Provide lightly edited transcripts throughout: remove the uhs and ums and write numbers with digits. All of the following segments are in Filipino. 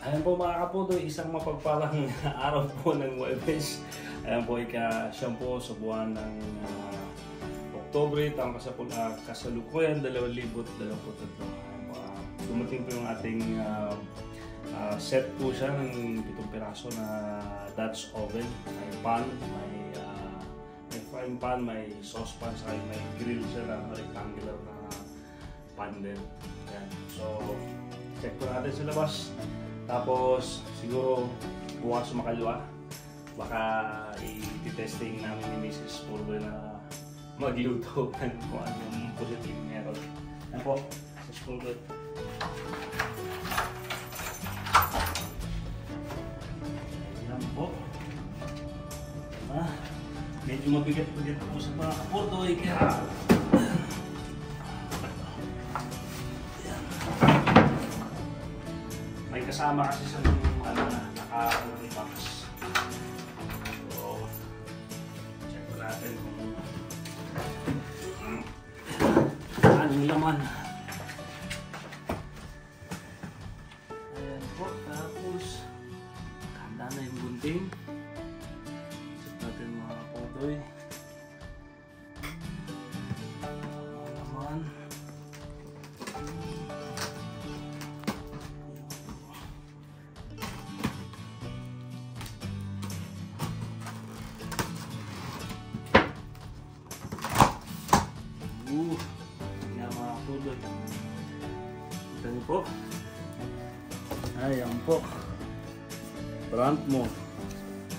Ayan po mga kapudoy, isang mapagpalang araw po ng Huwebes. Ayan po, ika-siyam po sa buwan ng Oktubre, taong kasalukuyan 2023. Dumating po yung ating set po siya ng 7 piraso na Dutch oven. May pan, may frying pan, may saucepan, saka may grill siya na rectangular na pan din. Ayan. So, check po natin sa labas. Tapos, siguro bukas makaliwa, baka i-testing namin ni Mrs. Purbo na magluto kung anong positive meron. Yan po, Mrs. Purbo. Yan po. Medyo mabigat-bigat po sa mga kapurdoy, kaya may kasama kasi sa naka-box. So, check po natin kung anong laman. Ayan po, tapos handa na yung gunting. Check natin mga kapodoy. Yan mga kapudoy. Kita niyo po. Ayan po. Brand mo.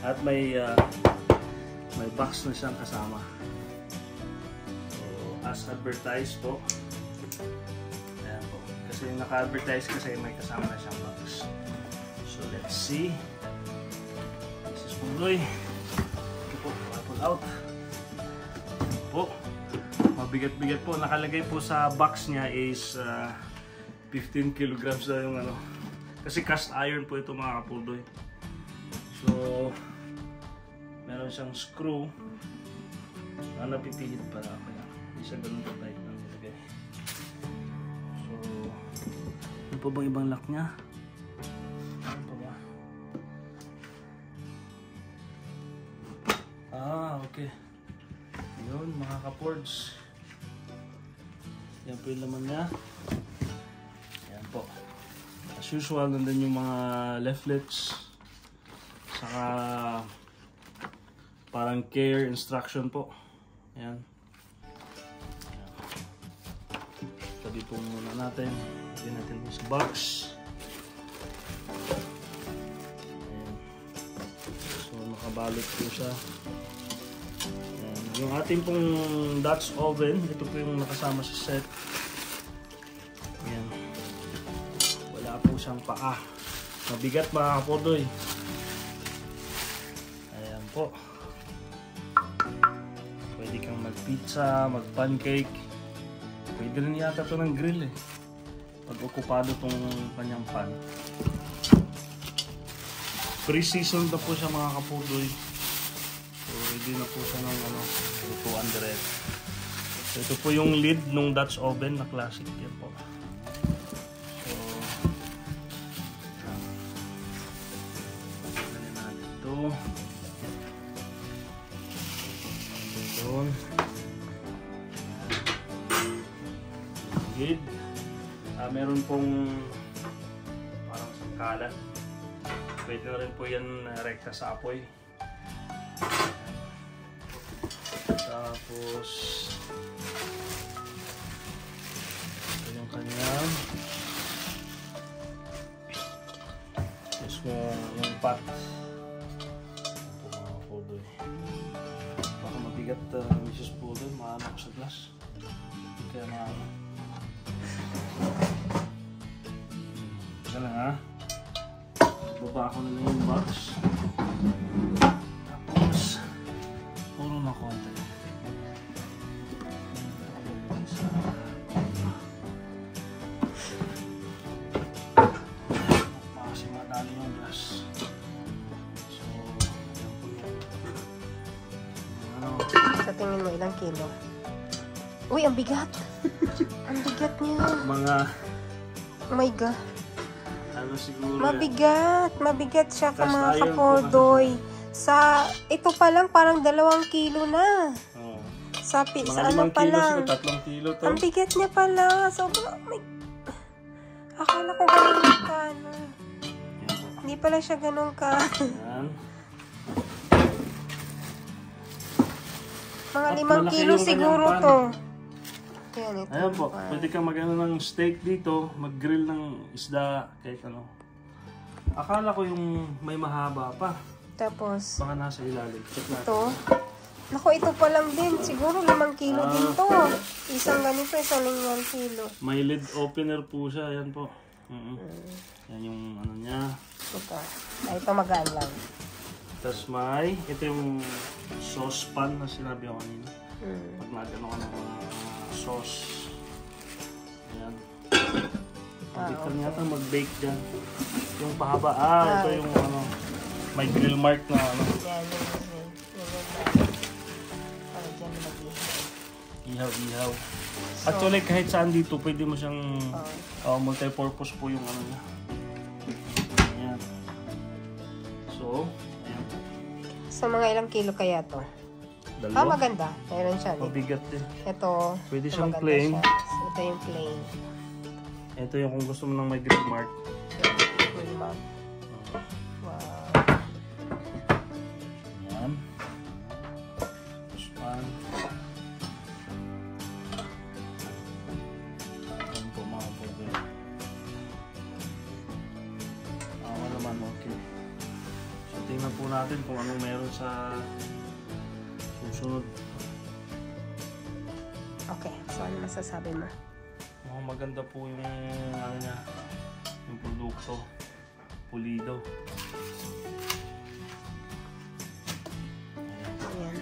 At may box na siyang kasama. So, as advertised po. Ayan po. Kasi naka-advertise kasi may kasama na siyang box. So, let's see. This is Puloy. Ito po. Pull out. Ito po. Mabigat-bigat po. Nakalagay po sa box niya is 15 kilograms na yung ano. Kasi cast iron po ito mga kapuldoy. So, meron siyang screw na napipihit para kaya hindi siya ganun ka-tight ng nilagay. So, ano po bang ibang lock niya? Ano pa ba? Okay. Yun mga kapords. Yan po yung laman niya. Yan po. As usual, nandun yung mga leaflets. Saka parang care instruction po. Yan. Tabi po muna natin. Lagyan natin sa box. Ayan. So nakabalot po siya. Yung ating pong Dutch oven, ito po yung nakasama sa set. Ayan. Wala po siyang paa. Mabigat mga kapodoy. Ayan po. Pwede kang mag-pizza, mag-pancake. Pwede rin yata ito ng grill eh. Pag okupado itong kanyang pan. Pre-seasoned na po siya mga kapodoy. Ready na po siya ng lutuan direct. So, ito po yung lid ng Dutch oven na classic yan po. So, ganyan natin ito. Doon. Lid. Meron pong parang sangkalan. Pwede na rin po yan rekta sa apoy. Tapos ito yung kanyang yung pot. Ito mga Puloy. Baka mabigat Mrs. Puloy, maano ko sa glass. Kaya maano. Isa lang ha. Baba ko na yung box. Tapos puro na konti. Sa tingin mo, ilang kilo? Uy, ang bigat! Ang bigat niya! Mga Oh my God! Ano siguro Mabigat siya ka Cast mga iron po kapordoy. Ito pa lang parang 2 kilo na. Oo. Sa Mga ano 5 pa kilo lang. siguro, 3 kilo to. Ang bigat niya pala. Sobrang, akala ko ganun ka, ano. Yan po. Hindi pala siya ganun ka. Yan. Mga At 5 malaki kilo yung siguro kanyang pan. to. Yan, ito. Ayan po, pan. pwede ka mag-ano ng steak dito, mag-grill ng isda, kahit ano. Akala ko yung may mahaba pa. Tapos, Baka nasa ilalim. Check natin. ito. Naku, ito pa lang din. Siguro 5 kilo din to. Isang ganito, isang 1 kilo. May lid opener po siya, ayan po. Yan yung ano niya. Ito. Ito magaan lang. Tapos ito yung saucepan na sinabi ko kanina. Pag nagano ka ng sauce. Ayan. Pwede ka yata mag-bake dyan. Yung pahaba. Ito yung ano, may grill mark na ano. Yan, yung para dyan mag-ihaw. Ihaw. Actually, kahit saan dito, pwede mo siyang multi-purpose po yung ano niya. Ayan. So, ayan. So, mga ilang kilo kaya to? Dalawa. Maganda. Meron siya. Mabigat din. Ito. Pwede siyang maganda plain. siya. Ito yung plain. Ito yung kung gusto mo ng may grill mark. Full mount. Wow. Ayan. Puspan. Ayan po mga burger. Naman, okay. So, tingnan po natin kung anong meron sa susunod. Okay. So, ano masasabi mo? Maganda po yung ano niya, yung produkto. Pulido. Ayan.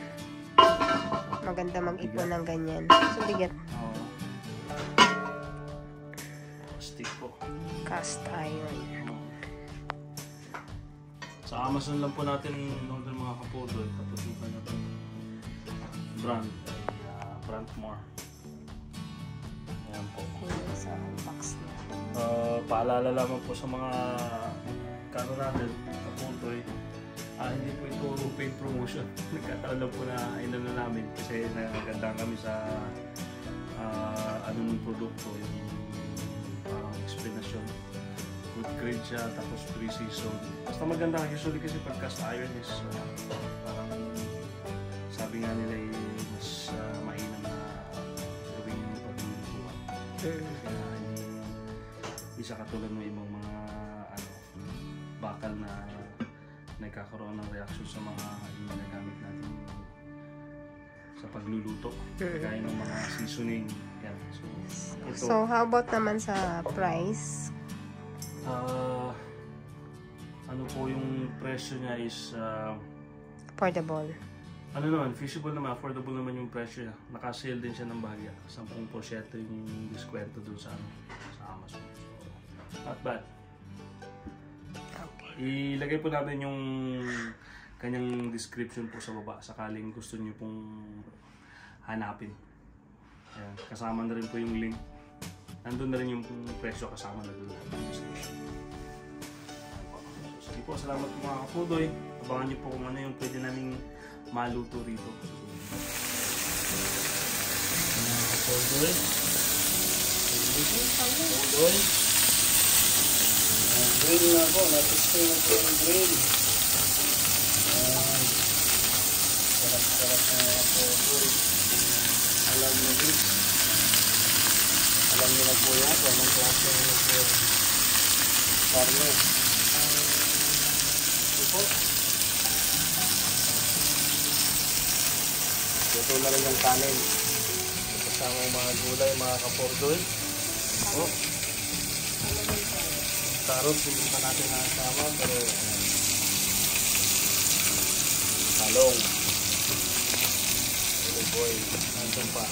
Maganda mag-ipon ng ganyan. So, bigat. Oo. Stick po. Cast iron. Sa Amazon lang po natin order mga kapodoy. Tapos yung kanya brand ay Brandmore. Ayan po. Ayan sa box na. Paalala lamang po sa mga kano natin, kapodoy. Hindi po ito paid promotion. Nagkataon lang po na inano namin kasi nagagandaan kami sa anong produkto, yung explanation. Good grade siya, tapos pre-season. Basta maganda usually kasi pag cast iron is parang sabi nga nila ay mas mainam na gawin yung paglulutuan. Kaya hindi siya katulad ng ibang mga bakal na nagkakaroon ng reaction sa mga ginagamit natin sa pagluluto. Kaya ng mga seasoning. Yan. So, how about naman sa price? Ano po yung presyo niya is Affordable. ano naman, feasible naman, affordable naman yung presyo niya. Naka-sale din siya ng bahagya. 10% yung diskwento dun sa Amazon. So, not bad. Okay. Ilagay po natin yung kanyang description po sa baba sakaling gusto niyo pong hanapin. Ayan, kasama na rin po yung link. Nandun na rin yung presyo kasama na doon. Sige po, salamat po mga kapudoy. Abangan niyo po kung ano yung pwede naming maluto rito. Mga kapudoy. Kapudoy. Grill na po. Natisting na po yung grill. Sarap-sarap na mga kapudoy. Alam niyo din. Alam niyo na po yan kung anong klase ng karne. Ito po. Ito na rin yung kanin. Kasama yung mga gulay, mga kapordoy. Ito. Tarot, hindi pa natin nakasama, pero talong. Boy, nandun pa.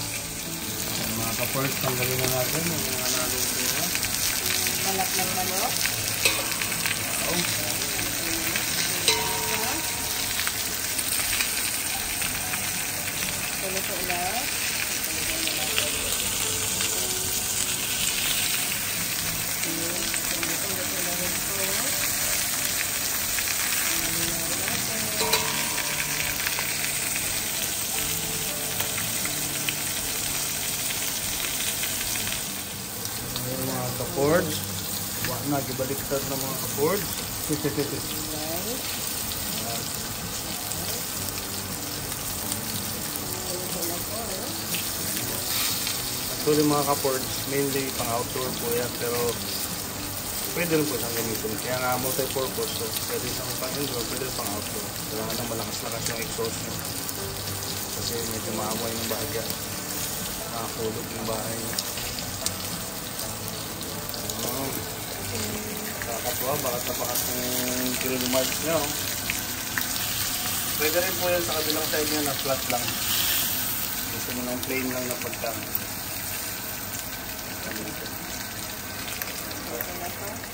Mga ka-first, tanggalin na natin yung mga naluto na. Balat ng manok. Wow. Ito ulit. kapords. Wala na, gibaliktad na mga kapords. Actually mga kapords, mainly pang outdoor po yan, pero pwede rin po siyang gamitin. Kaya nga multi-purpose, so pwede siyang pang indoor, pwede rin pang outdoor. Kailangan ng malakas-lakas yung exhaust nyo. Kasi medyo maamoy ng bahagya. Nakakulog ng bahay nyo. Kakatuwa, bakat na bakat yung grill marks nyo. Pwede rin po yan sa kabilang side nyo na flat lang. Gusto mo ng plain lang na pagkang. Okay na to.